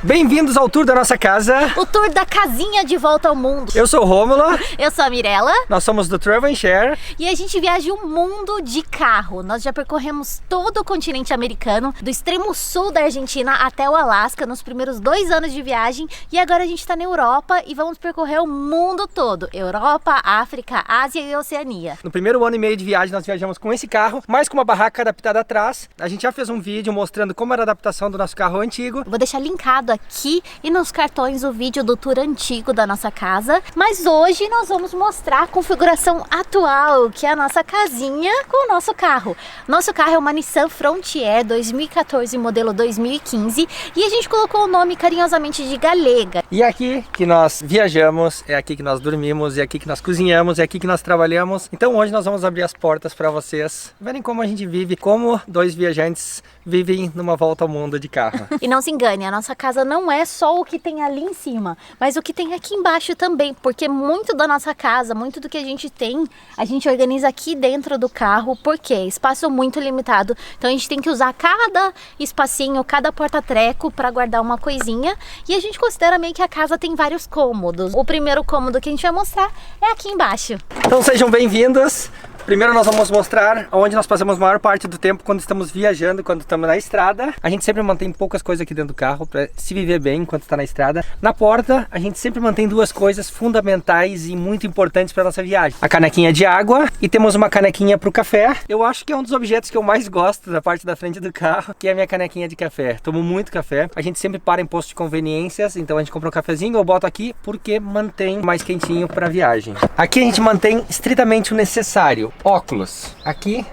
Bem-vindos ao tour da nossa casa. O tour da casinha de volta ao mundo. Eu sou o Rômulo. Eu sou a Mirella. Nós somos do Travel & Share. E a gente viaja o mundo de carro. Nós já percorremos todo o continente americano, do extremo sul da Argentina até o Alasca, nos primeiros 2 anos de viagem. E agora a gente está na Europa e vamos percorrer o mundo todo. Europa, África, Ásia e Oceania. No primeiro ano e meio de viagem nós viajamos com esse carro, mais com uma barraca adaptada atrás. A gente já fez um vídeo mostrando como era a adaptação do nosso carro antigo. Eu vou deixar linkado aqui e nos cartões o vídeo do tour antigo da nossa casa. Mas hoje nós vamos mostrar a configuração atual, que é a nossa casinha com o nosso carro. Nosso carro é uma Nissan Frontier 2014, modelo 2015. E a gente colocou o nome carinhosamente de Galega. E é aqui que nós viajamos, é aqui que nós dormimos, é aqui que nós cozinhamos, é aqui que nós trabalhamos. Então hoje nós vamos abrir as portas para vocês verem como a gente vive, como 2 viajantes vivem numa volta ao mundo de carro. E não se engane, a nossa casa não é só o que tem ali em cima, mas o que tem aqui embaixo também, porque muito da nossa casa, muito do que a gente tem, a gente organiza aqui dentro do carro, porque espaço muito limitado, então a gente tem que usar cada espacinho, cada porta-treco para guardar uma coisinha, e a gente considera meio que a casa tem vários cômodos. O primeiro cômodo que a gente vai mostrar é aqui embaixo. Então sejam bem-vindos. Primeiro nós vamos mostrar onde nós passamos a maior parte do tempo quando estamos viajando, quando estamos na estrada. A gente sempre mantém poucas coisas aqui dentro do carro para se viver bem enquanto está na estrada. Na porta, a gente sempre mantém 2 coisas fundamentais e muito importantes para nossa viagem. A canequinha de água e temos uma canequinha para o café. Eu acho que é um dos objetos que eu mais gosto da parte da frente do carro, que é a minha canequinha de café. Tomo muito café. A gente sempre para em posto de conveniências, então a gente compra um cafezinho, eu boto aqui porque mantém mais quentinho para a viagem. Aqui a gente mantém estritamente o necessário. Óculos. Aqui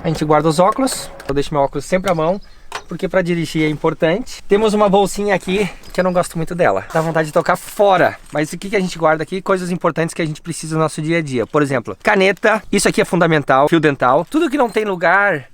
a gente guarda os óculos. Eu deixo meu óculos sempre à mão, porque para dirigir é importante. Temos uma bolsinha aqui que eu não gosto muito dela. Dá vontade de tocar fora. Mas o que a gente guarda aqui? Coisas importantes que a gente precisa no nosso dia a dia. Por exemplo, caneta. Isso aqui é fundamental. Fio dental. Tudo que não tem lugar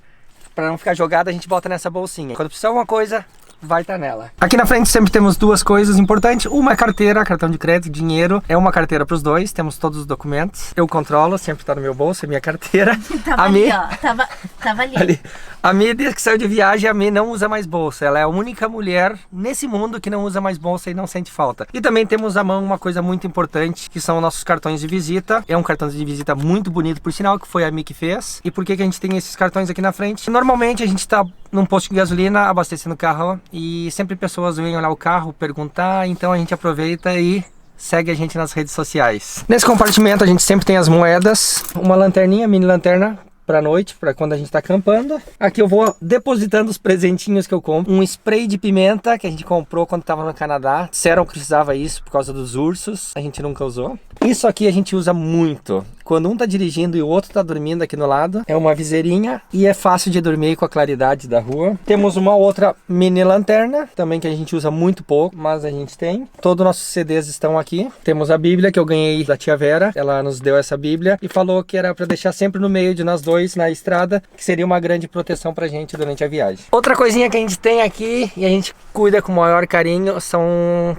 para não ficar jogado, a gente bota nessa bolsinha. Quando precisar de alguma coisa, vai estar nela. Aqui na frente sempre temos 2 coisas importantes. Uma é carteira, cartão de crédito, dinheiro. É uma carteira para os 2, temos todos os documentos. Eu controlo, sempre está no meu bolso, é minha carteira. Tava ali, ó. Tava ali. A Mi, desde que saiu de viagem, a Mi não usa mais bolsa. Ela é a única mulher nesse mundo que não usa mais bolsa e não sente falta. E também temos à mão uma coisa muito importante, que são nossos cartões de visita. É um cartão de visita muito bonito, por sinal, que foi a Mi que fez. E por que a gente tem esses cartões aqui na frente? Normalmente a gente está num posto de gasolina, abastecendo o carro, e sempre pessoas vêm olhar o carro, perguntar, então a gente aproveita e segue a gente nas redes sociais. Nesse compartimento a gente sempre tem as moedas, uma lanterninha, mini lanterna pra noite, pra quando a gente tá acampando. Aqui eu vou depositando os presentinhos que eu compro. Um spray de pimenta que a gente comprou quando tava no Canadá. Disseram que precisava isso por causa dos ursos. A gente nunca usou. Isso aqui a gente usa muito quando um tá dirigindo e o outro tá dormindo aqui no lado. É uma viseirinha e é fácil de dormir com a claridade da rua. Temos uma outra mini lanterna, também que a gente usa muito pouco, mas a gente tem. Todos os nossos CDs estão aqui. Temos a Bíblia que eu ganhei da tia Vera. Ela nos deu essa Bíblia e falou que era pra deixar sempre no meio de nós 2 na estrada, que seria uma grande proteção pra gente durante a viagem. Outra coisinha que a gente tem aqui e a gente cuida com o maior carinho são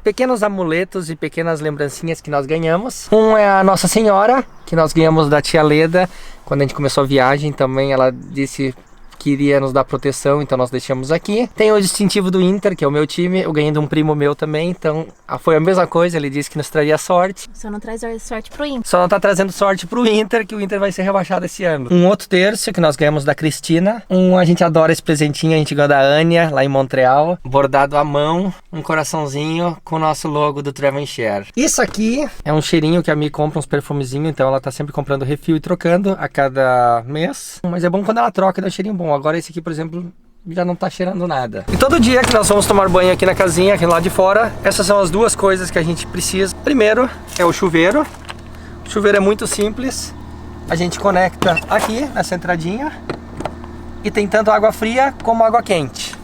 pequenos amuletos e pequenas lembrancinhas que nós ganhamos. Um é a Nossa Senhora, que nós ganhamos da tia Leda quando a gente começou a viagem. Também ela disse que iria nos dar proteção, então nós deixamos aqui. Tem o distintivo do Inter, que é o meu time, eu ganhei de um primo meu também, então foi a mesma coisa, ele disse que nos traria sorte. Só não traz sorte pro Inter. Só não tá trazendo sorte pro Inter, que o Inter vai ser rebaixado esse ano. Um outro terço que nós ganhamos da Cristina. A gente adora esse presentinho, a gente ganhou da Ania, lá em Montreal, bordado à mão, um coraçãozinho com o nosso logo do Travel & Share. Isso aqui é um cheirinho que a Mi compra, uns perfumezinhos, então ela tá sempre comprando refil e trocando a cada mês. Mas é bom quando ela troca, dá um cheirinho bom. Agora esse aqui, por exemplo, já não tá cheirando nada. E todo dia que nós vamos tomar banho aqui na casinha, aqui lá de fora, essas são as 2 coisas que a gente precisa. Primeiro é o chuveiro. O chuveiro é muito simples. A gente conecta aqui nessa entradinha e tem tanto água fria como água quente.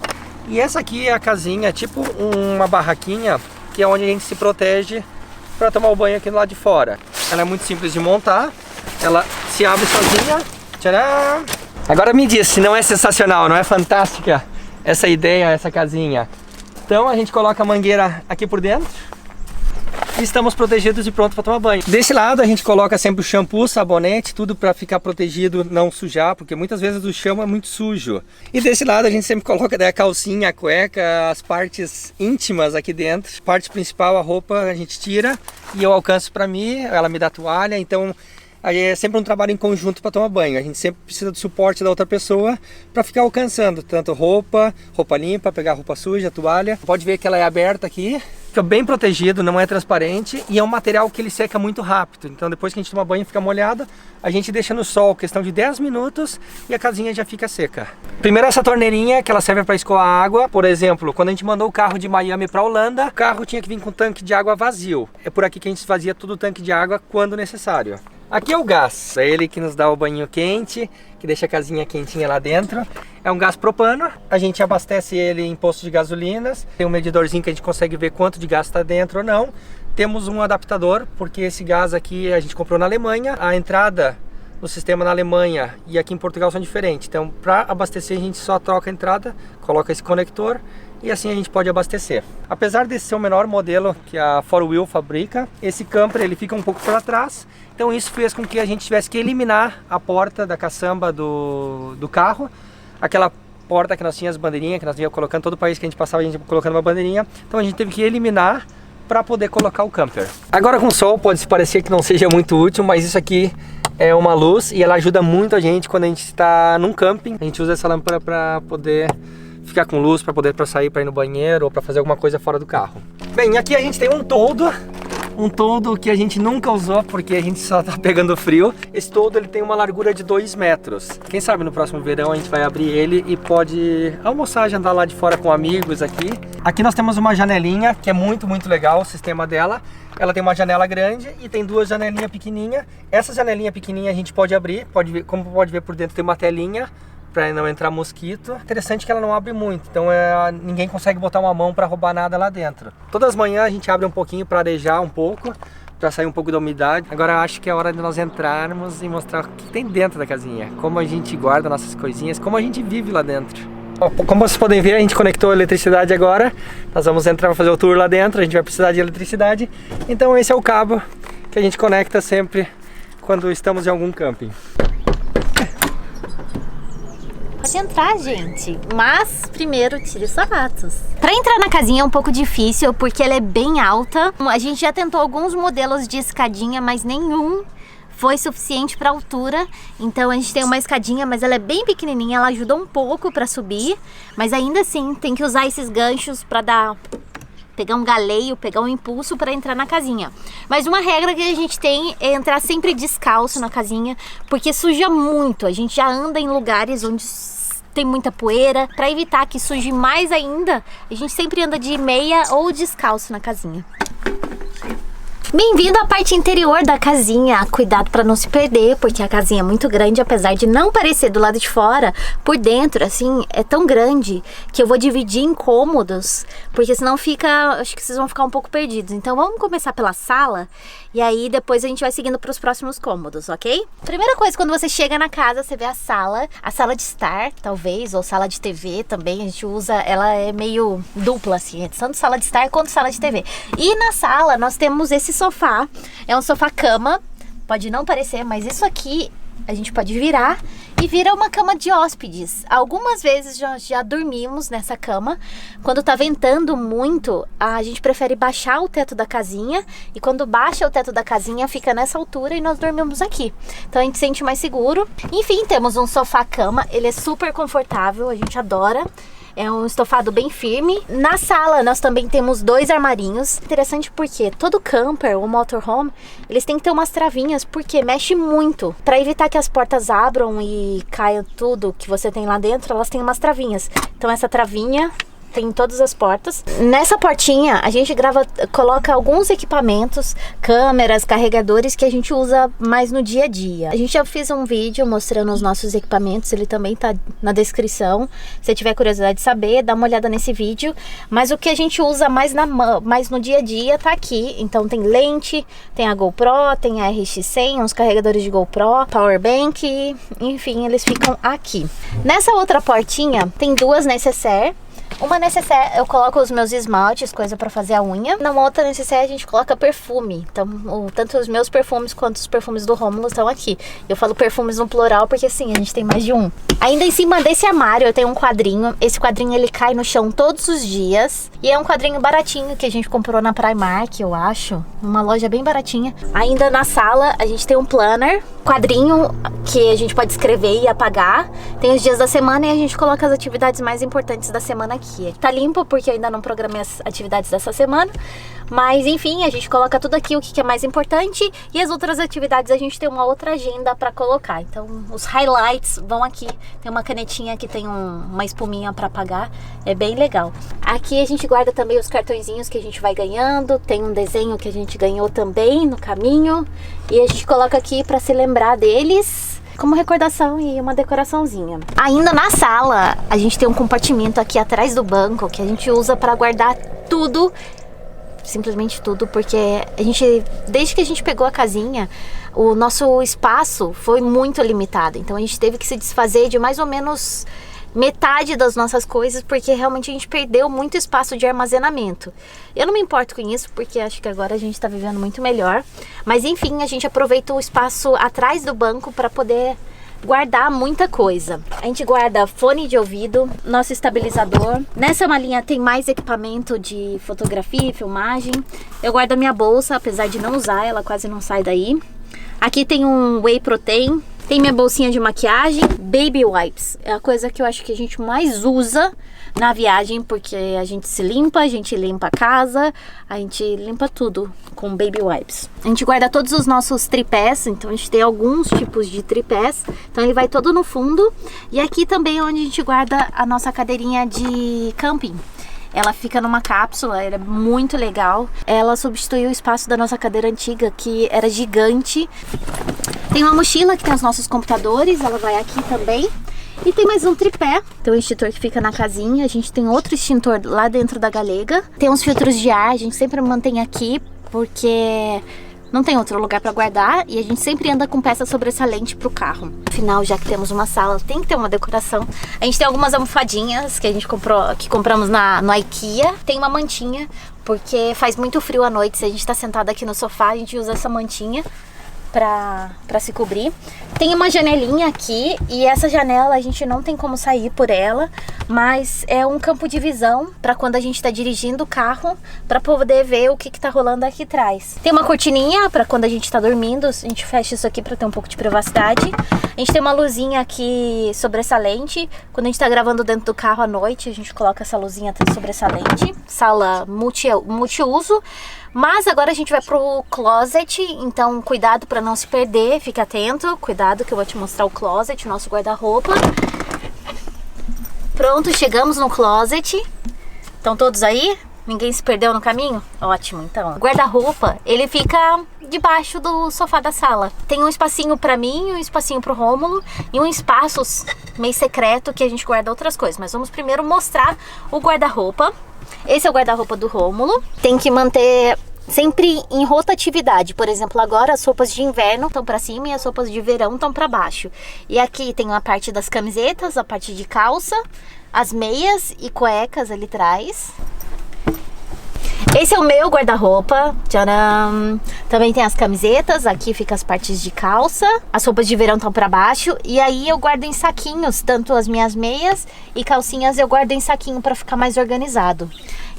E essa aqui é a casinha, tipo uma barraquinha, que é onde a gente se protege para tomar o banho aqui do lado de fora. Ela é muito simples de montar. Ela se abre sozinha. Tcharam! Agora me diz se não é sensacional, não é fantástica essa ideia, essa casinha. Então a gente coloca a mangueira aqui por dentro. e estamos protegidos e prontos para tomar banho. Desse lado a gente coloca sempre o shampoo, sabonete, tudo para ficar protegido, não sujar, porque muitas vezes o chão é muito sujo. E desse lado a gente sempre coloca daí a calcinha, a cueca, as partes íntimas aqui dentro. A parte principal, a roupa, a gente tira e eu alcanço para mim, ela me dá a toalha, então aí é sempre um trabalho em conjunto para tomar banho. A gente sempre precisa do suporte da outra pessoa para ficar alcançando tanto roupa limpa, pegar roupa suja, toalha. Pode ver que ela é aberta aqui, fica bem protegido, não é transparente e é um material que ele seca muito rápido. Então depois que a gente toma banho fica molhado, a gente deixa no sol, questão de 10 minutos e a casinha já fica seca. Primeiro essa torneirinha que ela serve para escoar água. Por exemplo, quando a gente mandou o carro de Miami para Holanda, o carro tinha que vir com um tanque de água vazio. É por aqui que a gente esvazia todo o tanque de água quando necessário. Aqui é o gás, é ele que nos dá o banho quente, que deixa a casinha quentinha lá dentro. É um gás propano, a gente abastece ele em postos de gasolinas. Tem um medidorzinho que a gente consegue ver quanto de gás está dentro ou não. Temos um adaptador, porque esse gás aqui a gente comprou na Alemanha. A entrada no sistema na Alemanha e aqui em Portugal são diferentes. Então para abastecer a gente só troca a entrada, coloca esse conector e assim a gente pode abastecer. Apesar desse ser o menor modelo que a 4Wheel fabrica, esse camper ele fica um pouco para trás. Então isso fez com que a gente tivesse que eliminar a porta da caçamba do carro. Aquela porta que nós tínhamos bandeirinha, que nós íamos colocando, todo o país que a gente passava a gente ia colocando uma bandeirinha. Então a gente teve que eliminar para poder colocar o camper. Agora com o sol pode se parecer que não seja muito útil, mas isso aqui é uma luz e ela ajuda muito a gente quando a gente está num camping. A gente usa essa lâmpada para poder ficar com luz, para poder sair para ir no banheiro ou para fazer alguma coisa fora do carro. Bem, aqui a gente tem um toldo que a gente nunca usou porque a gente só tá pegando frio. Esse toldo ele tem uma largura de 2 metros. Quem sabe no próximo verão a gente vai abrir ele e pode almoçar, jantar lá de fora com amigos aqui. Aqui nós temos uma janelinha que é muito legal o sistema dela. Ela tem uma janela grande e tem 2 janelinhas pequenininhas. Essa janelinha pequenininha a gente pode abrir, como pode ver por dentro tem uma telinha para não entrar mosquito. Interessante que ela não abre muito, então ninguém consegue botar uma mão para roubar nada lá dentro. Todas as manhãs a gente abre um pouquinho para arejar um pouco, para sair um pouco da umidade. Agora acho que é hora de nós entrarmos e mostrar o que tem dentro da casinha, como a gente guarda nossas coisinhas, como a gente vive lá dentro. Como vocês podem ver, a gente conectou a eletricidade agora. Nós vamos entrar para fazer o tour lá dentro, a gente vai precisar de eletricidade. Então esse é o cabo que a gente conecta sempre quando estamos em algum camping. Pode entrar, gente, mas primeiro tire os sapatos. Para entrar na casinha é um pouco difícil porque ela é bem alta. A gente já tentou alguns modelos de escadinha, mas nenhum foi suficiente para altura. Então a gente tem uma escadinha, mas ela é bem pequenininha, ela ajuda um pouco para subir, mas ainda assim tem que usar esses ganchos para pegar um galeio, pegar um impulso para entrar na casinha. Mas uma regra que a gente tem é entrar sempre descalço na casinha, porque suja muito. A gente já anda em lugares onde tem muita poeira. Para evitar que suje mais ainda, a gente sempre anda de meia ou descalço na casinha. Bem-vindo à parte interior da casinha. Cuidado para não se perder, porque a casinha é muito grande, apesar de não parecer do lado de fora. Por dentro, assim, é tão grande que eu vou dividir em cômodos, porque senão acho que vocês vão ficar um pouco perdidos. Então vamos começar pela sala e aí depois a gente vai seguindo para os próximos cômodos, ok? Primeira coisa, quando você chega na casa, você vê a sala de estar, talvez, ou sala de TV também. A gente usa, ela é meio dupla, assim, tanto sala de estar quanto sala de TV. E na sala nós temos esse sofá, é um sofá-cama, pode não parecer, mas isso aqui a gente pode virar e vira uma cama de hóspedes. Algumas vezes já dormimos nessa cama. Quando tá ventando muito, a gente prefere baixar o teto da casinha, e quando baixa o teto da casinha fica nessa altura e nós dormimos aqui. Então a gente se sente mais seguro. Enfim, temos um sofá-cama, ele é super confortável, a gente adora. É um estofado bem firme. Na sala nós também temos 2 armarinhos. Interessante porque todo camper ou motorhome, eles têm que ter umas travinhas, porque mexe muito. Para evitar que as portas abram e caia tudo que você tem lá dentro, elas têm umas travinhas. Então essa travinha tem em todas as portas. Nessa portinha a gente coloca alguns equipamentos, câmeras, carregadores que a gente usa mais no dia a dia. A gente já fez um vídeo mostrando os nossos equipamentos, ele também tá na descrição. Se tiver curiosidade de saber, dá uma olhada nesse vídeo. Mas o que a gente usa mais no dia a dia tá aqui. Então tem lente, tem a GoPro, tem a RX100, uns carregadores de GoPro, powerbank, enfim, eles ficam aqui. Nessa outra portinha tem 2 necessaire. Uma necessaire eu coloco os meus esmaltes, coisa pra fazer a unha. Na outra necessaire a gente coloca perfume. Então, tanto os meus perfumes quanto os perfumes do Rômulo estão aqui. Eu falo perfumes no plural porque assim, a gente tem mais de um. Ainda em cima desse armário eu tenho um quadrinho. Esse quadrinho ele cai no chão todos os dias. E é um quadrinho baratinho que a gente comprou na Primark, eu acho. Uma loja bem baratinha. Ainda na sala a gente tem um planner. Quadrinho que a gente pode escrever e apagar. Tem os dias da semana e a gente coloca as atividades mais importantes da semana aqui. Tá limpo porque eu ainda não programei as atividades dessa semana. Mas enfim, a gente coloca tudo aqui, o que é mais importante. E as outras atividades a gente tem uma outra agenda pra colocar. Então os highlights vão aqui. Tem uma canetinha que tem uma espuminha pra apagar. É bem legal. Aqui a gente guarda também os cartõezinhos que a gente vai ganhando. Tem um desenho que a gente ganhou também no caminho. E a gente coloca aqui pra se lembrar deles, como recordação e uma decoraçãozinha. Ainda na sala, a gente tem um compartimento aqui atrás do banco que a gente usa para guardar tudo, simplesmente tudo, porque a gente, desde que a gente pegou a casinha, o nosso espaço foi muito limitado. Então a gente teve que se desfazer de mais ou menos metade das nossas coisas, porque realmente a gente perdeu muito espaço de armazenamento. Eu não me importo com isso, porque acho que agora a gente tá vivendo muito melhor. Mas enfim, a gente aproveita o espaço atrás do banco para poder guardar muita coisa. A gente guarda fone de ouvido, nosso estabilizador. Nessa malinha tem mais equipamento de fotografia e filmagem. Eu guardo a minha bolsa, apesar de não usar, ela quase não sai daí. Aqui tem um whey protein. Tem minha bolsinha de maquiagem, baby wipes. É a coisa que eu acho que a gente mais usa na viagem, porque a gente se limpa, a gente limpa a casa, a gente limpa tudo com baby wipes. A gente guarda todos os nossos tripés, então a gente tem alguns tipos de tripés. Então ele vai todo no fundo. E aqui também é onde a gente guarda a nossa cadeirinha de camping. Ela fica numa cápsula, ela é muito legal. Ela substituiu o espaço da nossa cadeira antiga, que era gigante. Tem uma mochila que tem os nossos computadores, ela vai aqui também. E tem mais um tripé, tem um extintor que fica na casinha. A gente tem outro extintor lá dentro da galega. Tem uns filtros de ar, a gente sempre mantém aqui, porque não tem outro lugar para guardar. E a gente sempre anda com peça sobressalente pro carro. Afinal, já que temos uma sala, tem que ter uma decoração. A gente tem algumas almofadinhas que a gente compramos no IKEA. Tem uma mantinha, porque faz muito frio à noite. Se a gente tá sentado aqui no sofá, a gente usa essa mantinha pra se cobrir. Tem uma janelinha aqui e essa janela a gente não tem como sair por ela, mas é um campo de visão para quando a gente tá dirigindo o carro, para poder ver o que tá rolando aqui atrás. Tem uma cortininha para quando a gente tá dormindo, a gente fecha isso aqui para ter um pouco de privacidade. A gente tem uma luzinha aqui sobressalente. Quando a gente tá gravando dentro do carro à noite, a gente coloca essa luzinha sobressalente. Sala multiuso. Mas agora a gente vai pro closet, então cuidado para não se perder, fique atento, cuidado que eu vou te mostrar o closet, o nosso guarda-roupa. Pronto, chegamos no closet. Estão todos aí? Ninguém se perdeu no caminho? Ótimo, então. O guarda-roupa, ele fica debaixo do sofá da sala. Tem um espacinho pra mim, um espacinho pro Rômulo e um espaço meio secreto que a gente guarda outras coisas. Mas vamos primeiro mostrar o guarda-roupa. Esse é o guarda-roupa do Rômulo. Tem que manter sempre em rotatividade. Por exemplo, agora as roupas de inverno estão para cima e as roupas de verão estão para baixo. E aqui tem a parte das camisetas, a parte de calça, as meias e cuecas ali atrás. Esse é o meu guarda-roupa. Tcharam! Também tem as camisetas, aqui fica as partes de calça. As roupas de verão estão para baixo. E aí eu guardo em saquinhos, tanto as minhas meias e calcinhas eu guardo em saquinho para ficar mais organizado.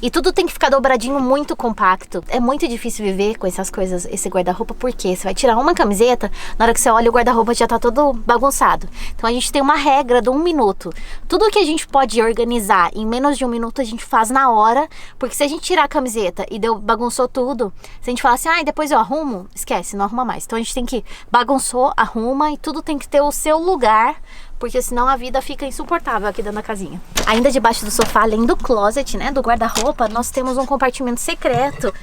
E tudo tem que ficar dobradinho, muito compacto. É muito difícil viver com essas coisas, esse guarda-roupa, porque você vai tirar uma camiseta, na hora que você olha o guarda-roupa já tá todo bagunçado. Então a gente tem uma regra de 1 minuto. Tudo que a gente pode organizar em menos de 1 minuto, a gente faz na hora, porque se a gente tirar a camiseta e bagunçou tudo, se a gente falar assim, depois eu arrumo, esquece, não arruma mais. Então a gente tem que, bagunçou, arruma, e tudo tem que ter o seu lugar, porque senão a vida fica insuportável aqui dentro da casinha. Ainda debaixo do sofá, além do closet, né, do guarda-roupa, nós temos um compartimento secreto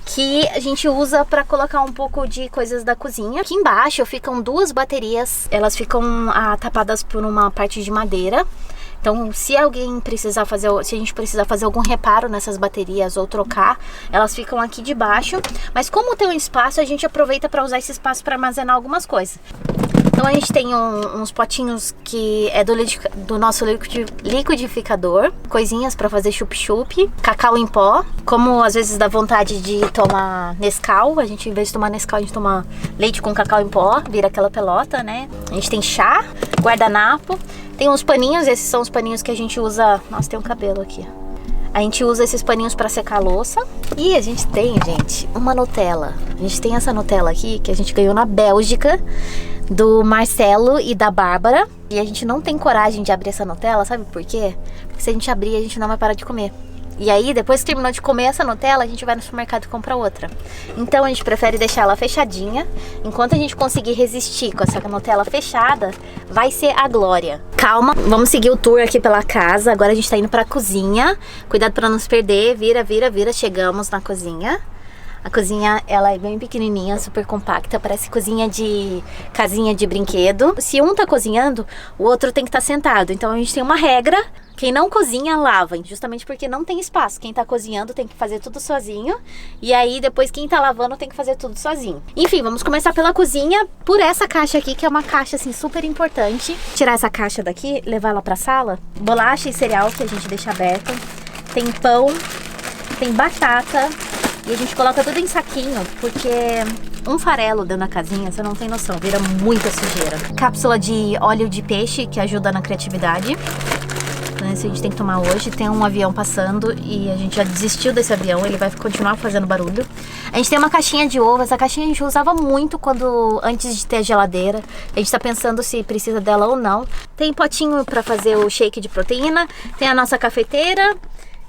que a gente usa para colocar um pouco de coisas da cozinha. Aqui embaixo ficam 2 baterias, elas ficam tapadas por uma parte de madeira. Então, se alguém precisar fazer, se a gente precisar fazer algum reparo nessas baterias ou trocar, elas ficam aqui debaixo. Mas como tem um espaço, a gente aproveita para usar esse espaço para armazenar algumas coisas. Então Então a gente tem uns potinhos que é do nosso liquidificador, coisinhas pra fazer chup-chup, cacau em pó, como às vezes dá vontade de tomar Nescau, a gente, em vez de tomar Nescau, a gente toma leite com cacau em pó, vira aquela pelota, né? A gente tem chá, guardanapo, tem uns paninhos, esses são os paninhos que a gente usa. Nossa, tem um cabelo aqui. A gente usa esses paninhos pra secar a louça. E a gente tem, gente, uma Nutella. A gente tem essa Nutella aqui que a gente ganhou na Bélgica, do Marcelo e da Bárbara. E a gente não tem coragem de abrir essa Nutella, sabe por quê? Porque se a gente abrir, a gente não vai parar de comer. E aí, depois que terminou de comer essa Nutella, a gente vai no supermercado e compra outra. Então a gente prefere deixar ela fechadinha. Enquanto a gente conseguir resistir com essa Nutella fechada, vai ser a glória. Calma, vamos seguir o tour aqui pela casa. Agora a gente tá indo pra cozinha. Cuidado pra não se perder. Vira, vira, vira. Chegamos na cozinha. A cozinha, ela é bem pequenininha, super compacta, parece cozinha de casinha de brinquedo. Se um tá cozinhando, o outro tem que estar sentado. Então a gente tem uma regra, quem não cozinha, lava, justamente porque não tem espaço. Quem tá cozinhando tem que fazer tudo sozinho, e aí depois quem tá lavando tem que fazer tudo sozinho. Enfim, vamos começar pela cozinha, por essa caixa aqui, que é uma caixa assim super importante. Tirar essa caixa daqui, levar ela pra sala. Bolacha e cereal que a gente deixa aberto. Tem pão, tem batata. E a gente coloca tudo em saquinho, porque um farelo dentro da casinha, você não tem noção, vira muita sujeira. Cápsula de óleo de peixe, que ajuda na criatividade. Então esse a gente tem que tomar hoje. Tem um avião passando e a gente já desistiu desse avião, ele vai continuar fazendo barulho. A gente tem uma caixinha de ovo, essa caixinha a gente usava muito antes de ter a geladeira. A gente tá pensando se precisa dela ou não. Tem potinho pra fazer o shake de proteína, tem a nossa cafeteira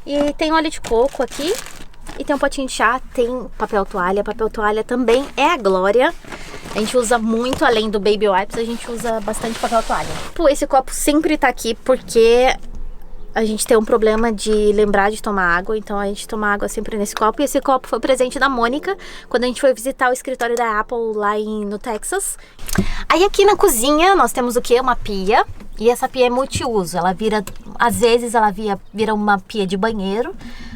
e tem óleo de coco aqui. E tem um potinho de chá, tem papel toalha. Papel toalha também é a glória. A gente usa muito, além do baby wipes, a gente usa bastante papel toalha. Pô, esse copo sempre tá aqui porque a gente tem um problema de lembrar de tomar água. Então a gente toma água sempre nesse copo. E esse copo foi presente da Mônica quando a gente foi visitar o escritório da Apple lá no Texas. Aí aqui na cozinha nós temos o quê? Uma pia. E essa pia é multiuso. Ela vira, às vezes ela vira uma pia de banheiro,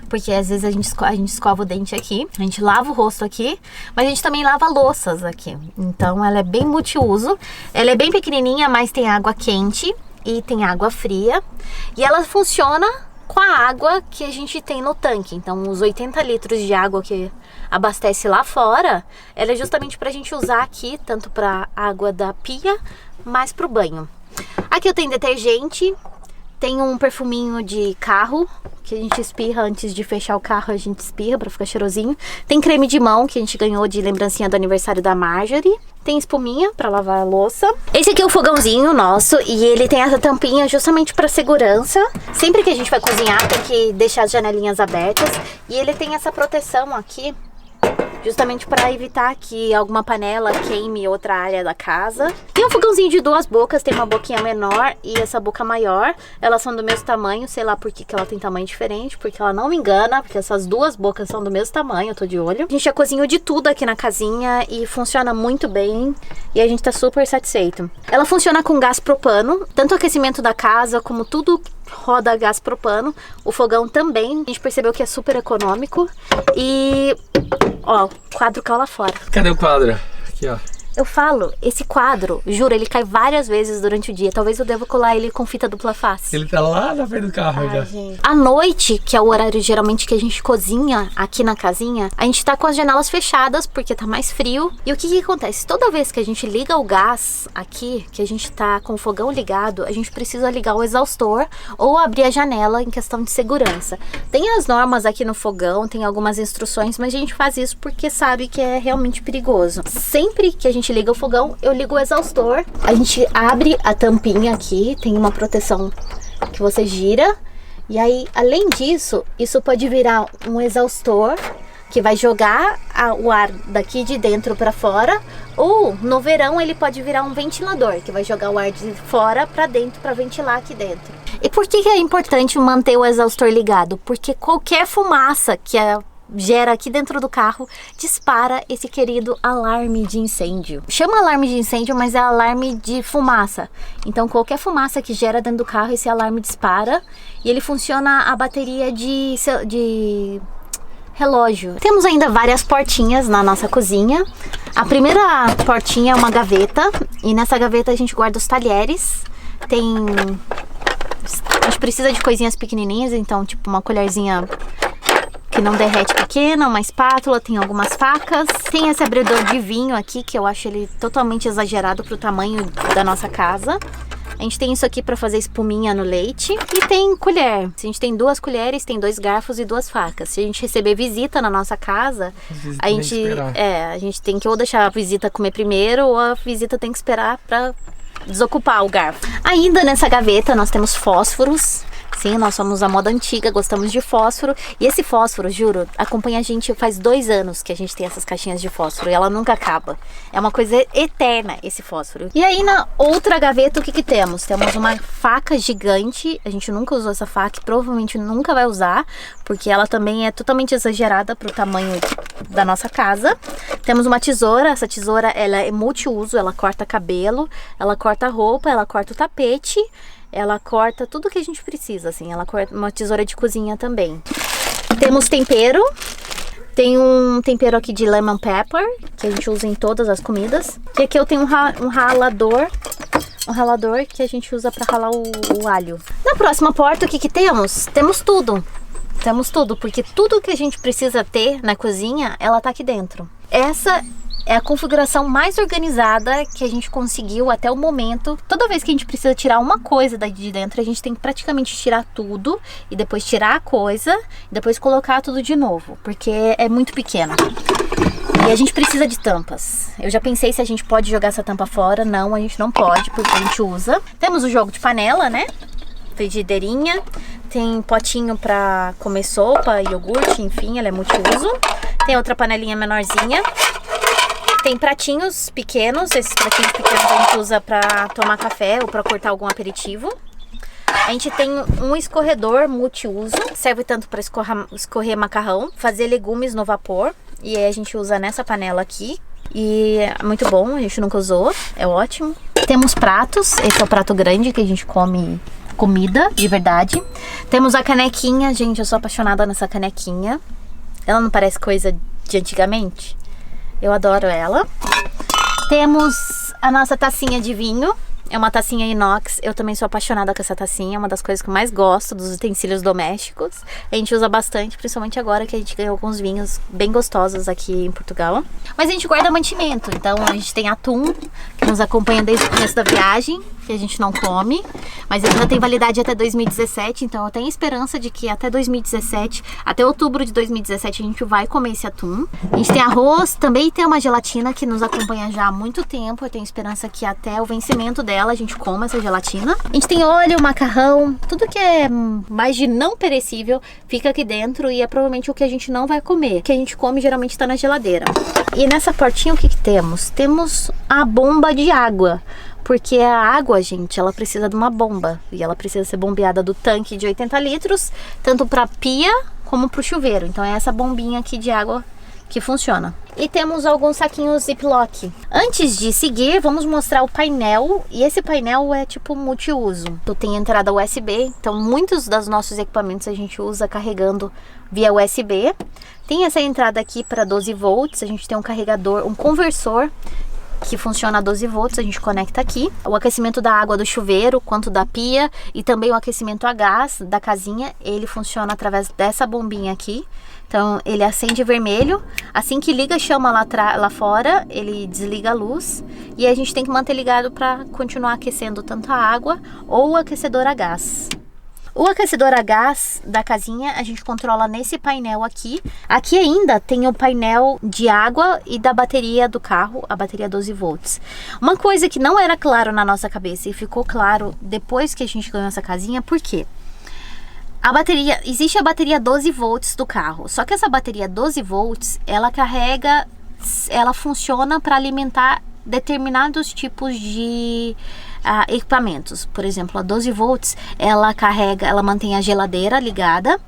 porque às vezes a gente escova o dente aqui, a gente lava o rosto aqui, mas a gente também lava louças aqui. Então ela é bem multiuso. Ela é bem pequenininha, mas tem água quente e tem água fria. E ela funciona com a água que a gente tem no tanque. Então os 80 litros de água que abastece lá fora, ela é justamente pra gente usar aqui, tanto pra água da pia, mas pro banho. Aqui eu tenho detergente, tem um perfuminho de carro, que a gente espirra antes de fechar o carro, a gente espirra pra ficar cheirosinho. Tem creme de mão, que a gente ganhou de lembrancinha do aniversário da Marjorie. Tem espuminha pra lavar a louça. Esse aqui é o fogãozinho nosso, e ele tem essa tampinha justamente pra segurança. Sempre que a gente vai cozinhar, tem que deixar as janelinhas abertas. E ele tem essa proteção aqui, justamente para evitar que alguma panela queime outra área da casa. Tem um fogãozinho de 2 bocas, tem uma boquinha menor e essa boca maior. Elas são do mesmo tamanho, sei lá por que ela tem tamanho diferente, porque ela não me engana, porque essas 2 bocas são do mesmo tamanho, eu tô de olho. A gente já cozinhou de tudo aqui na casinha e funciona muito bem e a gente tá super satisfeito. Ela funciona com gás propano, tanto o aquecimento da casa como tudo roda gás propano. O fogão também, a gente percebeu que é super econômico. E ó, o quadro caiu lá fora. Cadê o quadro? Aqui, ó. Eu falo, esse quadro, juro, ele cai várias vezes durante o dia. Talvez eu deva colar ele com fita dupla face. Ele tá lá na frente do carro já. Gente. À noite, que é o horário geralmente que a gente cozinha aqui na casinha, a gente tá com as janelas fechadas porque tá mais frio. E o que que acontece? Toda vez que a gente liga o gás aqui, que a gente tá com o fogão ligado, a gente precisa ligar o exaustor ou abrir a janela em questão de segurança. Tem as normas aqui no fogão, tem algumas instruções, mas a gente faz isso porque sabe que é realmente perigoso. Sempre que a gente liga o fogão, eu ligo o exaustor. A gente abre a tampinha aqui, tem uma proteção que você gira. E aí, além disso, isso pode virar um exaustor que vai jogar o ar daqui de dentro para fora. Ou, no verão, ele pode virar um ventilador, que vai jogar o ar de fora para dentro para ventilar aqui dentro. E por que é importante manter o exaustor ligado? Porque qualquer fumaça que gera aqui dentro do carro, dispara esse querido alarme de incêndio. Chama alarme de incêndio, mas é alarme de fumaça. Então qualquer fumaça que gera dentro do carro, esse alarme dispara. E ele funciona a bateria de relógio. Temos ainda várias portinhas na nossa cozinha. A primeira portinha é uma gaveta e nessa gaveta a gente guarda os talheres. A gente precisa de coisinhas pequenininhas, então tipo uma colherzinha que não derrete pequena, uma espátula, tem algumas facas. Tem esse abridor de vinho aqui, que eu acho ele totalmente exagerado pro tamanho da nossa casa. A gente tem isso aqui para fazer espuminha no leite. E tem colher. A gente tem 2 colheres, tem 2 garfos e 2 facas. Se a gente receber visita na nossa casa, a gente tem que ou deixar a visita comer primeiro, ou a visita tem que esperar para desocupar o garfo. Ainda nessa gaveta nós temos fósforos. Sim, nós somos a moda antiga, gostamos de fósforo. E esse fósforo, juro, acompanha a gente faz 2 anos que a gente tem essas caixinhas de fósforo e ela nunca acaba. É uma coisa eterna esse fósforo. E aí na outra gaveta o que temos? Temos uma faca gigante. A gente nunca usou essa faca e provavelmente nunca vai usar, porque ela também é totalmente exagerada para o tamanho da nossa casa. Temos uma tesoura. Essa tesoura ela é multiuso, ela corta cabelo, ela corta roupa, ela corta o tapete. Ela corta tudo que a gente precisa, assim. Ela corta uma tesoura de cozinha também. Temos tempero. Tem um tempero aqui de lemon pepper, que a gente usa em todas as comidas. E aqui eu tenho um ralador. Um ralador que a gente usa para ralar o alho. Na próxima porta, o que temos? Temos tudo. Temos tudo, porque tudo que a gente precisa ter na cozinha, ela tá aqui dentro. Essa é a configuração mais organizada que a gente conseguiu até o momento. Toda vez que a gente precisa tirar uma coisa daí de dentro, a gente tem que praticamente tirar tudo e depois tirar a coisa e depois colocar tudo de novo, porque é muito pequeno. E a gente precisa de tampas. Eu já pensei se a gente pode jogar essa tampa fora. Não, a gente não pode, porque a gente usa. Temos o jogo de panela, né? Frigideirinha. Tem potinho pra comer sopa, iogurte, enfim, ela é multiuso. Tem outra panelinha menorzinha. Tem pratinhos pequenos, esses pratinhos pequenos a gente usa pra tomar café ou pra cortar algum aperitivo. A gente tem um escorredor multiuso, serve tanto para escorrer macarrão, fazer legumes no vapor. E aí a gente usa nessa panela aqui. E é muito bom, a gente nunca usou, é ótimo. Temos pratos, esse é o prato grande que a gente come comida de verdade. Temos a canequinha, gente, eu sou apaixonada nessa canequinha. Ela não parece coisa de antigamente? Eu adoro ela. Temos a nossa tacinha de vinho. É uma tacinha inox. Eu também sou apaixonada com essa tacinha. É uma das coisas que eu mais gosto dos utensílios domésticos. A gente usa bastante, principalmente agora que a gente ganhou alguns vinhos bem gostosos aqui em Portugal. Mas a gente guarda mantimento. Então a gente tem atum, que nos acompanha desde o começo da viagem, que a gente não come. Mas ele ainda tem validade até 2017. Então eu tenho esperança de que até 2017, até outubro de 2017, a gente vai comer esse atum. A gente tem arroz, também tem uma gelatina que nos acompanha já há muito tempo. Eu tenho esperança que até o vencimento dela a gente coma essa gelatina. A gente tem óleo, macarrão, tudo que é mais de não perecível fica aqui dentro e é provavelmente o que a gente não vai comer. O que a gente come geralmente está na geladeira. E nessa portinha o que temos? Temos a bomba de água. Porque a água, gente, ela precisa de uma bomba. E ela precisa ser bombeada do tanque de 80 litros, tanto para pia como para o chuveiro. Então é essa bombinha aqui de água que funciona. E temos alguns saquinhos Ziploc. Antes de seguir, vamos mostrar o painel. E esse painel é tipo multiuso. Então tem entrada USB. Então muitos dos nossos equipamentos a gente usa carregando via USB. Tem essa entrada aqui para 12 volts. A gente tem um carregador, um conversor que funciona a 12 volts, a gente conecta aqui. O aquecimento da água do chuveiro, quanto da pia, e também o aquecimento a gás da casinha, ele funciona através dessa bombinha aqui. Então ele acende vermelho, assim que liga a chama lá fora, ele desliga a luz. E a gente tem que manter ligado para continuar aquecendo tanto a água ou o aquecedor a gás. O aquecedor a gás da casinha a gente controla nesse painel aqui. Aqui ainda tem o painel de água e da bateria do carro, a bateria 12 volts. Uma coisa que não era claro na nossa cabeça e ficou claro depois que a gente ganhou essa casinha, por quê? A bateria, existe a bateria 12 volts do carro, só que essa bateria 12 volts, ela carrega, ela funciona para alimentar determinados tipos de equipamentos. Por exemplo, a 12 volts, ela carrega, ela mantém a geladeira ligada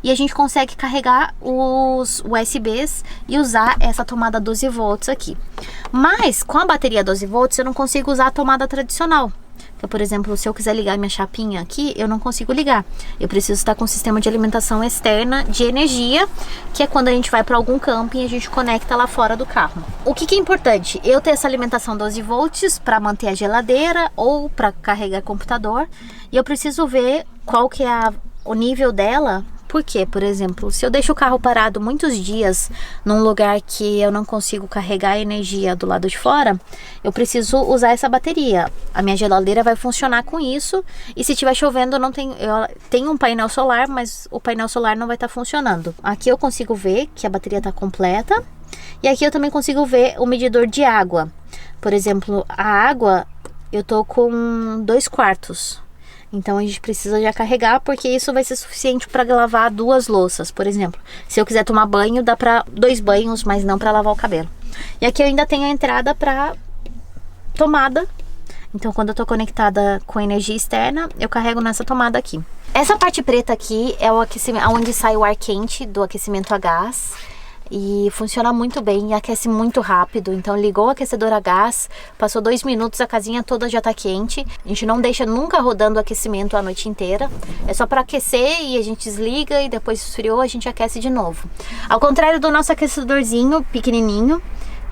e a gente consegue carregar os USBs e usar essa tomada 12 volts aqui. Mas com a bateria 12 volts eu não consigo usar a tomada tradicional. Então, por exemplo, se eu quiser ligar minha chapinha aqui, eu não consigo ligar. Eu preciso estar com um sistema de alimentação externa de energia, que é quando a gente vai para algum camping e a gente conecta lá fora do carro. O que é importante? Eu ter essa alimentação 12 volts para manter a geladeira ou para carregar computador. E eu preciso ver qual que é o nível dela. Porque, por exemplo, se eu deixo o carro parado muitos dias num lugar que eu não consigo carregar a energia do lado de fora, eu preciso usar essa bateria. A minha geladeira vai funcionar com isso, e se estiver chovendo, eu tenho um painel solar, mas o painel solar não vai estar funcionando. Aqui eu consigo ver que a bateria está completa, e aqui eu também consigo ver o medidor de água. Por exemplo, a água eu tô com 2/4. Então a gente precisa já carregar, porque isso vai ser suficiente para lavar 2 louças, por exemplo. Se eu quiser tomar banho, dá para 2 banhos, mas não para lavar o cabelo. E aqui eu ainda tenho a entrada para tomada. Então quando eu tô conectada com energia externa, eu carrego nessa tomada aqui. Essa parte preta aqui é o aquecimento, onde sai o ar quente do aquecimento a gás. E funciona muito bem e aquece muito rápido. Então ligou o aquecedor a gás, passou 2 minutos, a casinha toda já tá quente. A gente não deixa nunca rodando o aquecimento a noite inteira. É só para aquecer e a gente desliga, e depois esfriou a gente aquece de novo. Ao contrário do nosso aquecedorzinho pequenininho,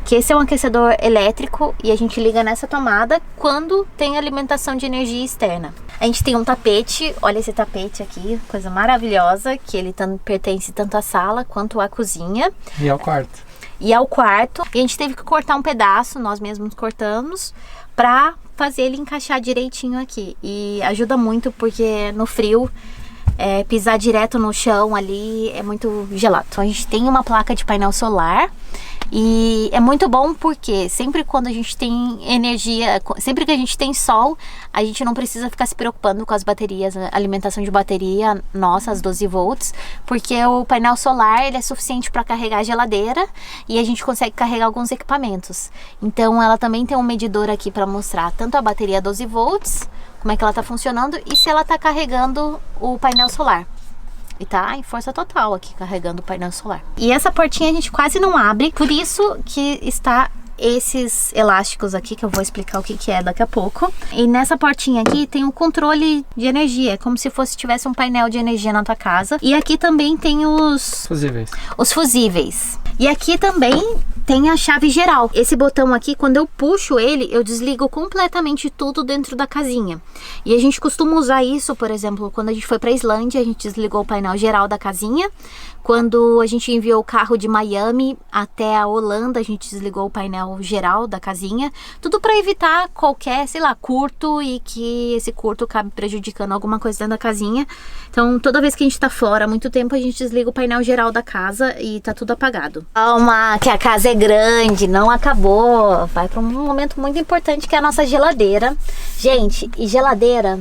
que esse é um aquecedor elétrico e a gente liga nessa tomada quando tem alimentação de energia externa. A gente tem um tapete, olha esse tapete aqui, coisa maravilhosa, que ele pertence tanto à sala quanto à cozinha. E ao quarto. E ao quarto. E a gente teve que cortar um pedaço, nós mesmos cortamos, pra fazer ele encaixar direitinho aqui. E ajuda muito porque no frio, pisar direto no chão ali é muito gelado. Então a gente tem uma placa de painel solar. E é muito bom porque sempre quando a gente tem energia, sempre que a gente tem sol, a gente não precisa ficar se preocupando com as baterias, a alimentação de bateria nossa, as 12 volts, porque o painel solar ele é suficiente para carregar a geladeira e a gente consegue carregar alguns equipamentos. Então ela também tem um medidor aqui para mostrar tanto a bateria 12 volts, como é que ela está funcionando, e se ela está carregando o painel solar. E tá em força total aqui, carregando o painel solar. E essa portinha a gente quase não abre, por isso que está esses elásticos aqui, que eu vou explicar o que é daqui a pouco. E nessa portinha aqui tem um controle de energia, é como se tivesse um painel de energia na tua casa. E aqui também tem os fusíveis. E aqui também tem a chave geral. Esse botão aqui, quando eu puxo ele, eu desligo completamente tudo dentro da casinha. E a gente costuma usar isso, por exemplo, quando a gente foi pra Islândia, a gente desligou o painel geral da casinha. Quando a gente enviou o carro de Miami até a Holanda, a gente desligou o painel geral da casinha. Tudo para evitar qualquer, sei lá, curto, e que esse curto acabe prejudicando alguma coisa dentro da casinha. Então, toda vez que a gente tá fora há muito tempo, a gente desliga o painel geral da casa e tá tudo apagado. Calma, que a casa é grande, não acabou. Vai para um momento muito importante, que é a nossa geladeira. Gente, e geladeira,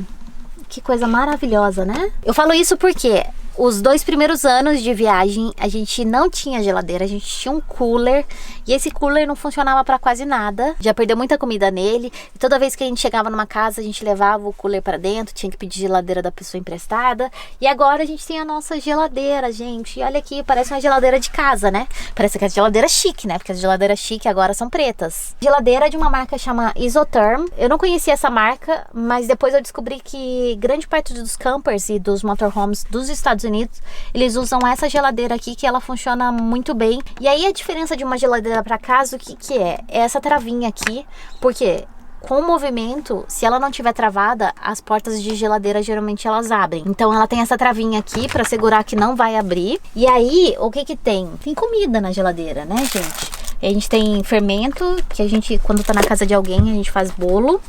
que coisa maravilhosa, né? Eu falo isso porque os 2 primeiros anos de viagem a gente não tinha geladeira, a gente tinha um cooler, e esse cooler não funcionava para quase nada. Já perdeu muita comida nele, e toda vez que a gente chegava numa casa a gente levava o cooler para dentro, tinha que pedir geladeira da pessoa emprestada. E agora a gente tem a nossa geladeira, gente. E olha aqui, parece uma geladeira de casa, né? Parece que é geladeira chique, né? Porque as geladeiras chique agora são pretas. Geladeira de uma marca chamada Isotherm. Eu não conhecia essa marca, mas depois eu descobri que grande parte dos campers e dos motorhomes dos Estados Unidos, eles usam essa geladeira aqui, que ela funciona muito bem. E aí a diferença de uma geladeira para casa, o que é? É essa travinha aqui, porque com o movimento, se ela não tiver travada, as portas de geladeira geralmente elas abrem. Então ela tem essa travinha aqui para segurar que não vai abrir. E aí, o que tem? Tem comida na geladeira, né, gente? A gente tem fermento, que a gente, quando tá na casa de alguém, a gente faz bolo.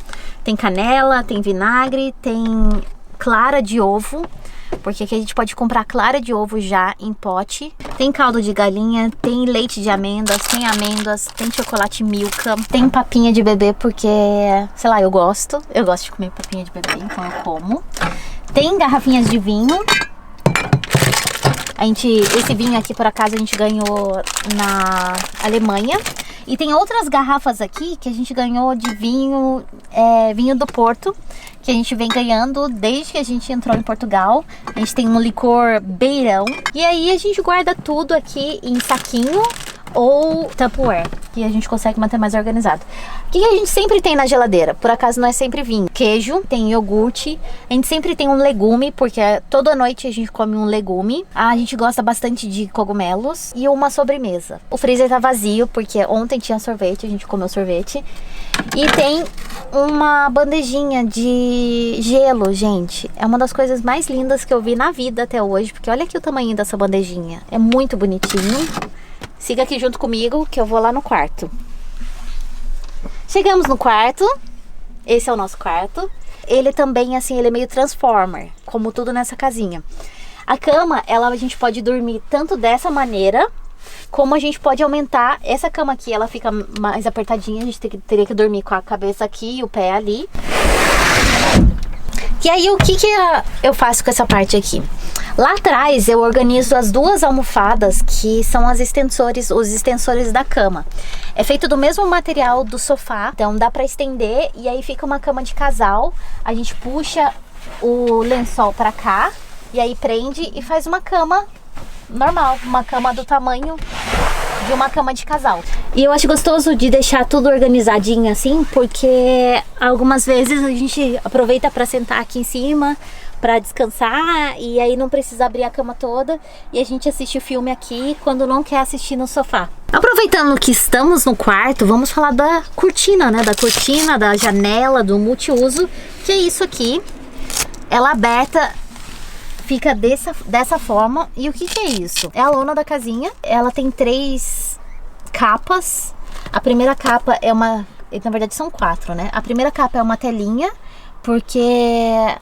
Tem canela, tem vinagre, tem clara de ovo, porque aqui a gente pode comprar clara de ovo já em pote. Tem caldo de galinha, tem leite de amêndoas, tem chocolate Milka, tem papinha de bebê, porque, sei lá, eu gosto de comer papinha de bebê, então eu como. Tem garrafinhas de vinho. Esse vinho aqui, por acaso, a gente ganhou na Alemanha. E tem outras garrafas aqui que a gente ganhou de vinho, vinho do Porto, que a gente vem ganhando desde que a gente entrou em Portugal. A gente tem um licor beirão. E aí a gente guarda tudo aqui em saquinho ou Tupperware, que a gente consegue manter mais organizado. O que a gente sempre tem na geladeira? Por acaso não é sempre vinho. Queijo, tem iogurte, a gente sempre tem um legume, porque toda noite a gente come um legume. A gente gosta bastante de cogumelos e uma sobremesa. O freezer tá vazio, porque ontem tinha sorvete, a gente comeu sorvete. E tem uma bandejinha de gelo, gente. É uma das coisas mais lindas que eu vi na vida até hoje, porque olha aqui o tamanho dessa bandejinha. É muito bonitinho. Siga aqui junto comigo que eu vou lá no quarto. Chegamos no quarto. Esse é o nosso quarto. Ele também, assim, ele é meio transformer, como tudo nessa casinha. A cama, a gente pode dormir tanto dessa maneira, como a gente pode aumentar. Essa cama aqui, ela fica mais apertadinha. A gente teria que dormir com a cabeça aqui e o pé ali. E aí, o que eu faço com essa parte aqui? Lá atrás, eu organizo as duas almofadas, que são os extensores da cama. É feito do mesmo material do sofá, então dá pra estender e aí fica uma cama de casal. A gente puxa o lençol pra cá e aí prende e faz uma cama normal, uma cama do tamanho de uma cama de casal. E eu acho gostoso de deixar tudo organizadinho assim, porque algumas vezes a gente aproveita para sentar aqui em cima, para descansar, e aí não precisa abrir a cama toda e a gente assiste o filme aqui quando não quer assistir no sofá. Aproveitando que estamos no quarto, vamos falar da cortina, né? Da cortina, da janela, do multiuso, que é isso aqui. Ela aberta fica dessa forma. E o que é isso? É a lona da casinha. Ela tem 3 capas. A primeira capa é uma... Na verdade são 4, né? A primeira capa é uma telinha, porque,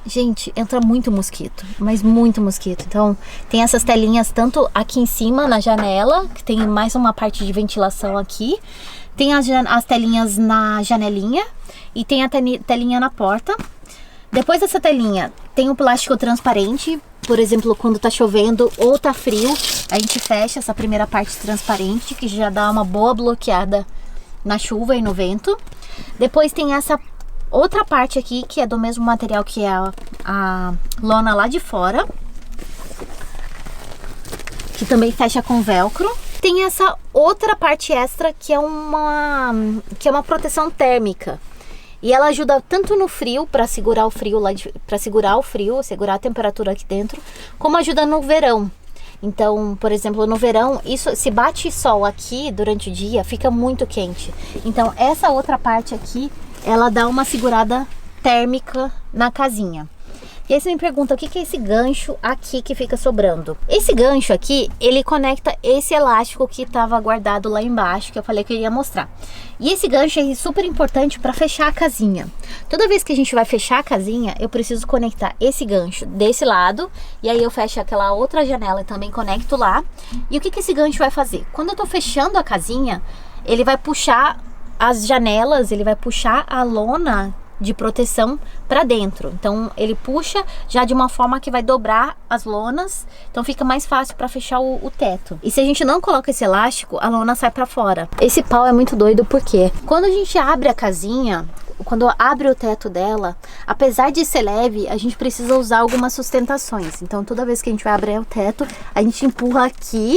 gente, entra muito mosquito, mas muito mosquito. Então tem essas telinhas tanto aqui em cima na janela, que tem mais uma parte de ventilação aqui. Tem as telinhas na janelinha e tem a telinha na porta. Depois dessa telinha tem um plástico transparente. Por exemplo, quando tá chovendo ou tá frio, a gente fecha essa primeira parte transparente, que já dá uma boa bloqueada na chuva e no vento. Depois tem essa outra parte aqui, que é do mesmo material que é a lona lá de fora, que também fecha com velcro. Tem essa outra parte extra, que é uma proteção térmica. E ela ajuda tanto no frio, para segurar o frio segurar a temperatura aqui dentro, como ajuda no verão. Então, por exemplo, no verão, se bate sol aqui durante o dia, fica muito quente. Então, essa outra parte aqui, ela dá uma segurada térmica na casinha. E aí você me pergunta, o que é esse gancho aqui que fica sobrando? Esse gancho aqui, ele conecta esse elástico que estava guardado lá embaixo, que eu falei que eu ia mostrar. E esse gancho é super importante para fechar a casinha. Toda vez que a gente vai fechar a casinha, eu preciso conectar esse gancho desse lado, e aí eu fecho aquela outra janela e também conecto lá. E o que esse gancho vai fazer? Quando eu tô fechando a casinha, ele vai puxar as janelas, ele vai puxar a lona de proteção para dentro. Então ele puxa já de uma forma que vai dobrar as lonas, então fica mais fácil para fechar o teto. E se a gente não coloca esse elástico, a lona sai para fora. Esse pau é muito doido porque quando a gente abre a casinha, quando abre o teto dela, apesar de ser leve, a gente precisa usar algumas sustentações. Então toda vez que a gente vai abrir o teto, a gente empurra aqui.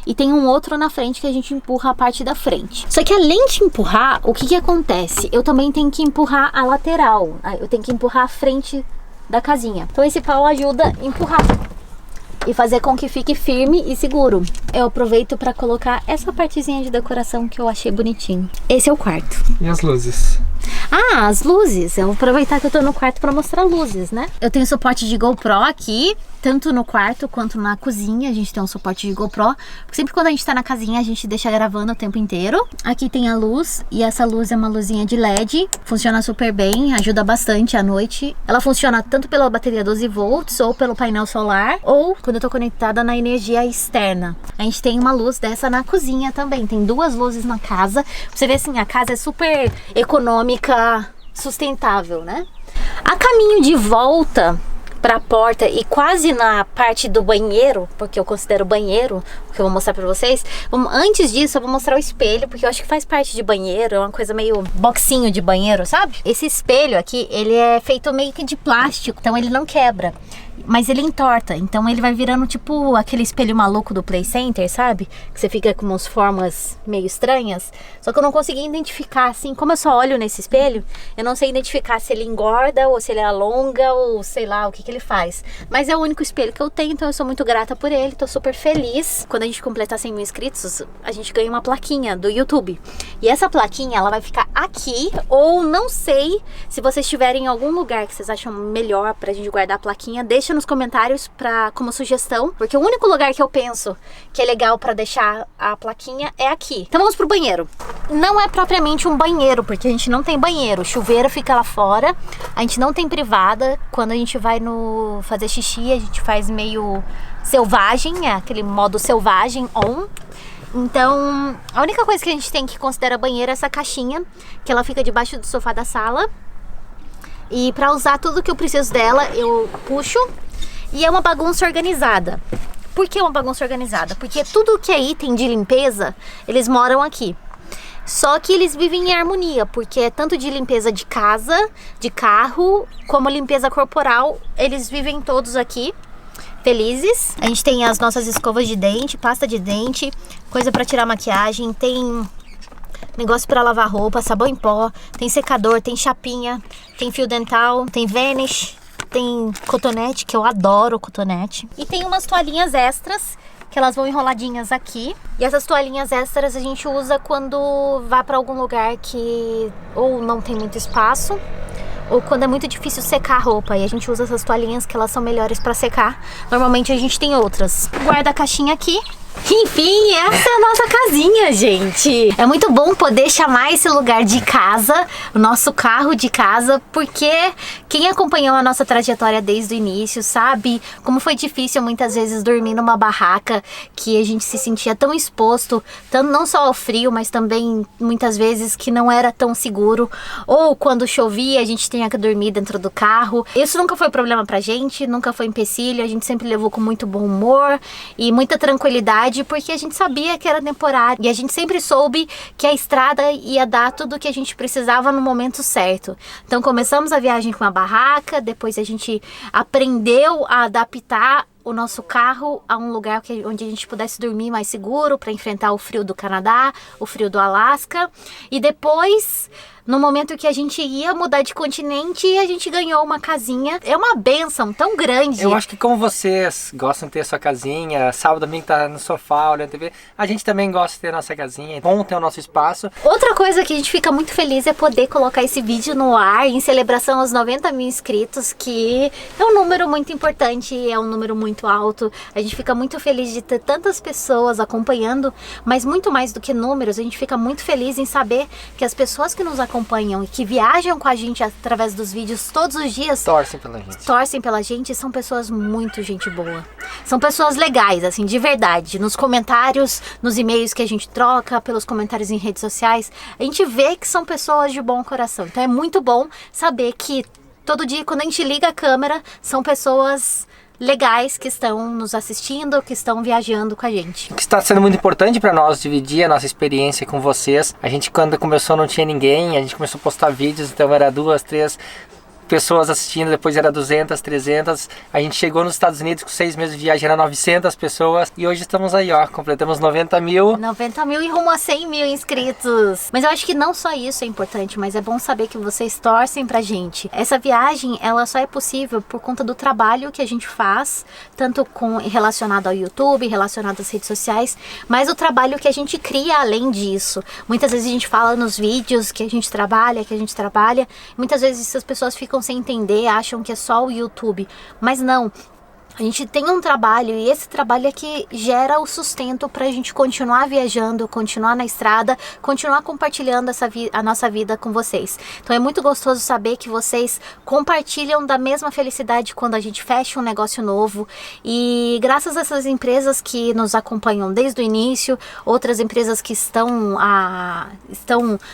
E tem um outro na frente que a gente empurra a parte da frente. Só que além de empurrar, o que acontece? Eu também tenho que empurrar a lateral. Eu tenho que empurrar a frente da casinha. Então esse pau ajuda a empurrar e fazer com que fique firme e seguro. Eu aproveito para colocar essa partezinha de decoração que eu achei bonitinho. Esse é o quarto. E as luzes? Ah, as luzes. Eu vou aproveitar que eu tô no quarto para mostrar luzes, né? Eu tenho suporte de GoPro aqui, tanto no quarto quanto na cozinha. A gente tem um suporte de GoPro, porque sempre quando a gente tá na casinha, a gente deixa gravando o tempo inteiro. Aqui tem a luz, e essa luz é uma luzinha de LED. Funciona super bem, ajuda bastante à noite. Ela funciona tanto pela bateria 12 volts, ou pelo painel solar, ou quando eu tô conectada na energia externa. A gente tem uma luz dessa na cozinha também. Tem 2 luzes na casa. Você vê assim, a casa é super econômica, sustentável, né? A caminho de volta para a porta e quase na parte do banheiro, porque eu considero banheiro, que eu vou mostrar para vocês. Antes disso, eu vou mostrar o espelho, porque eu acho que faz parte de banheiro, é uma coisa meio boxinho de banheiro, sabe? Esse espelho aqui, ele é feito meio que de plástico, então ele não quebra. mas ele entorta. Então ele vai virando tipo aquele espelho maluco do Play Center, sabe? Que você fica com umas formas meio estranhas. Só que eu não consegui identificar, assim, como eu só olho nesse espelho, eu não sei identificar se ele engorda ou se ele alonga ou sei lá o que ele faz. Mas é o único espelho que eu tenho, então eu sou muito grata por ele, tô super feliz. Quando a gente completar 100 mil inscritos, a gente ganha uma plaquinha do YouTube. E essa plaquinha, ela vai ficar aqui, ou não sei, se vocês tiverem em algum lugar que vocês acham melhor pra gente guardar a plaquinha, deixa nos comentários como sugestão, porque o único lugar que eu penso que é legal pra deixar a plaquinha é aqui. Então vamos pro banheiro. Não é propriamente um banheiro, porque a gente não tem banheiro, o chuveiro fica lá fora, a gente não tem privada. Quando a gente vai fazer xixi, a gente faz meio selvagem, é aquele modo selvagem on. Então, a única coisa que a gente tem que considerar banheiro é essa caixinha, que ela fica debaixo do sofá da sala. E pra usar tudo que eu preciso dela, eu puxo. E é uma bagunça organizada. Por que uma bagunça organizada? Porque tudo que é item de limpeza, eles moram aqui. Só que eles vivem em harmonia, porque é tanto de limpeza de casa, de carro, como limpeza corporal, eles vivem todos aqui, felizes. A gente tem as nossas escovas de dente, pasta de dente, coisa pra tirar maquiagem, tem negócio pra lavar roupa, sabão em pó, tem secador, tem chapinha, tem fio dental, tem vanish, tem cotonete, que eu adoro cotonete. E tem umas toalhinhas extras, que elas vão enroladinhas aqui. E essas toalhinhas extras a gente usa quando vai pra algum lugar que ou não tem muito espaço, ou quando é muito difícil secar a roupa. E a gente usa essas toalhinhas que elas são melhores pra secar. Normalmente a gente tem outras. Guarda a caixinha aqui. Enfim, essa é a nossa casinha, gente. É muito bom poder chamar esse lugar de casa, o nosso carro de casa, porque quem acompanhou a nossa trajetória desde o início sabe como foi difícil muitas vezes dormir numa barraca, que a gente se sentia tão exposto, não só ao frio, mas também muitas vezes que não era tão seguro, ou quando chovia a gente tinha que dormir dentro do carro. Isso nunca foi problema pra gente, nunca foi empecilho, a gente sempre levou com muito bom humor e muita tranquilidade, porque a gente sabia que era temporário e a gente sempre soube que a estrada ia dar tudo o que a gente precisava no momento certo. Então começamos a viagem com uma barraca, depois a gente aprendeu a adaptar o nosso carro a um lugar onde a gente pudesse dormir mais seguro para enfrentar o frio do Canadá, o frio do Alasca. E depois, no momento que a gente ia mudar de continente, a gente ganhou uma casinha. É uma bênção tão grande. Eu acho que como vocês gostam de ter a sua casinha, sábado também tá no sofá olhando TV, a gente também gosta de ter a nossa casinha, é bom ter o nosso espaço. Outra coisa que a gente fica muito feliz é poder colocar esse vídeo no ar em celebração aos 90 mil inscritos, que é um número muito importante, é um número muito alto. A gente fica muito feliz de ter tantas pessoas acompanhando, mas muito mais do que números, a gente fica muito feliz em saber que as pessoas que nos acompanham e que viajam com a gente através dos vídeos todos os dias torcem pela gente, são pessoas muito gente boa. São pessoas legais, assim, de verdade. Nos comentários, nos e-mails que a gente troca, pelos comentários em redes sociais, a gente vê que são pessoas de bom coração. Então é muito bom saber que todo dia, quando a gente liga a câmera, são pessoas legais que estão nos assistindo, que estão viajando com a gente. O que está sendo muito importante para nós dividir a nossa experiência com vocês. A gente, quando começou, não tinha ninguém, a gente começou a postar vídeos, então era 2, 3 pessoas assistindo, depois era 200, 300. A gente chegou nos Estados Unidos com 6 meses de viagem, era 900 pessoas. E hoje estamos aí, ó, completamos 90 mil. 90 mil e rumo a 100 mil inscritos. Mas eu acho que não só isso é importante, mas é bom saber que vocês torcem pra gente. Essa viagem, ela só é possível por conta do trabalho que a gente faz, tanto relacionado ao YouTube, relacionado às redes sociais, mas o trabalho que a gente cria além disso. Muitas vezes a gente fala nos vídeos que a gente trabalha, muitas vezes as pessoas ficam sem entender, acham que é só o YouTube, mas não. A gente tem um trabalho e esse trabalho é que gera o sustento pra gente continuar viajando, continuar na estrada, continuar compartilhando a nossa vida com vocês. Então é muito gostoso saber que vocês compartilham da mesma felicidade quando a gente fecha um negócio novo. E graças a essas empresas que nos acompanham desde o início, outras empresas que estão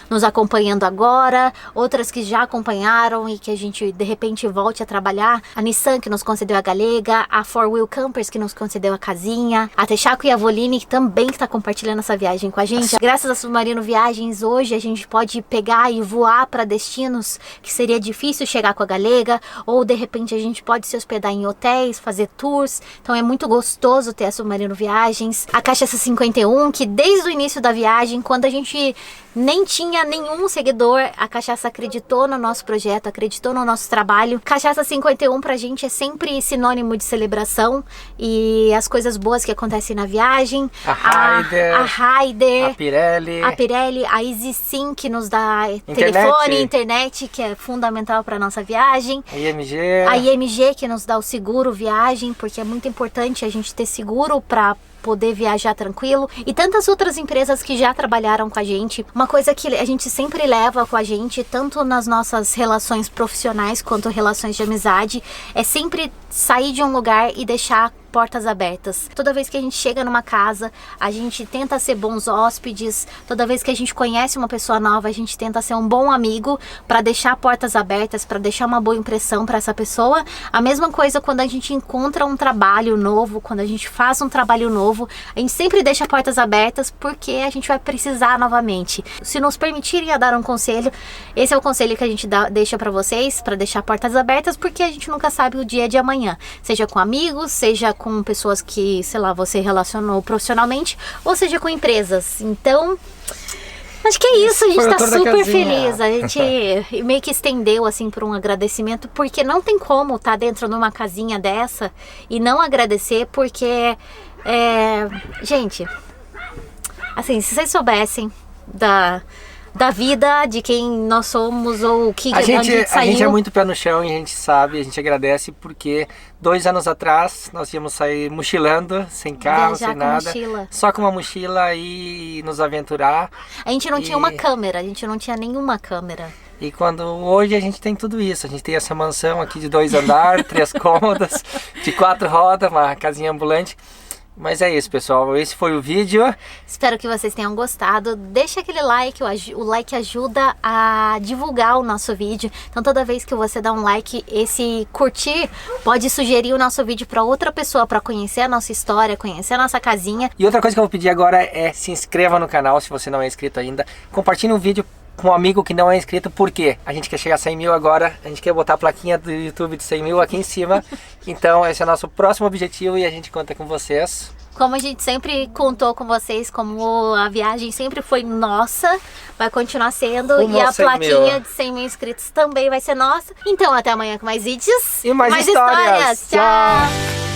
nos acompanhando agora, outras que já acompanharam e que a gente de repente volte a trabalhar, a Nissan que nos concedeu a Galega, a Four Wheel Campers, que nos concedeu a casinha, a Texaco e a Voline, que também está compartilhando essa viagem com a gente. Graças a Submarino Viagens, hoje a gente pode pegar e voar para destinos que seria difícil chegar com a Galega, ou de repente a gente pode se hospedar em hotéis, fazer tours. Então é muito gostoso ter a Submarino Viagens. A Cachaça 51, que desde o início da viagem, quando a gente nem tinha nenhum seguidor, a Cachaça acreditou no nosso projeto, acreditou no nosso trabalho. Cachaça 51 pra gente é sempre sinônimo de celebração e as coisas boas que acontecem na viagem. A Raider, a Pirelli, a EasySim, que nos dá telefone, internet, que é fundamental para nossa viagem. A IMG, que nos dá o seguro viagem, porque é muito importante a gente ter seguro para poder viajar tranquilo, e tantas outras empresas que já trabalharam com a gente. Uma coisa que a gente sempre leva com a gente, tanto nas nossas relações profissionais quanto relações de amizade, é sempre sair de um lugar e deixar portas abertas. Toda vez que a gente chega numa casa, a gente tenta ser bons hóspedes. Toda vez que a gente conhece uma pessoa nova, a gente tenta ser um bom amigo para deixar portas abertas, para deixar uma boa impressão para essa pessoa. A mesma coisa quando a gente encontra um trabalho novo, quando a gente faz um trabalho novo, a gente sempre deixa portas abertas porque a gente vai precisar novamente. Se nos permitirem a dar um conselho, esse é o conselho que a gente deixa para vocês, para deixar portas abertas, porque a gente nunca sabe o dia de amanhã, seja com amigos, seja com pessoas que, sei lá, você relacionou profissionalmente, ou seja com empresas. Então, acho que é isso, a gente tá super feliz. A gente meio que estendeu assim por um agradecimento, porque não tem como estar dentro de uma casinha dessa e não agradecer, porque gente, assim, se vocês soubessem da vida, de quem nós somos ou o que a gente é muito pé no chão e a gente sabe, a gente agradece, porque 2 anos atrás nós íamos sair mochilando, sem carro, sem nada, só com uma mochila e nos aventurar. A gente não tinha uma câmera, a gente não tinha nenhuma câmera. E quando hoje a gente tem tudo isso, a gente tem essa mansão aqui de 2 andares, 3 cômodas, de 4 rodas, uma casinha ambulante. Mas é isso, pessoal, esse foi o vídeo. Espero que vocês tenham gostado. Deixa aquele like, o like ajuda a divulgar o nosso vídeo. Então toda vez que você dá um like, esse curtir pode sugerir o nosso vídeo para outra pessoa, para conhecer a nossa história, conhecer a nossa casinha. E outra coisa que eu vou pedir agora é se inscreva no canal se você não é inscrito ainda. Compartilhe um vídeo com um amigo que não é inscrito, porque a gente quer chegar a 100 mil agora, a gente quer botar a plaquinha do YouTube de 100 mil aqui em cima. Então esse é o nosso próximo objetivo e a gente conta com vocês. Como a gente sempre contou com vocês, como a viagem sempre foi nossa, vai continuar sendo, e a plaquinha de 100 mil inscritos também vai ser nossa. Então até amanhã com mais vídeos e mais histórias. Tchau!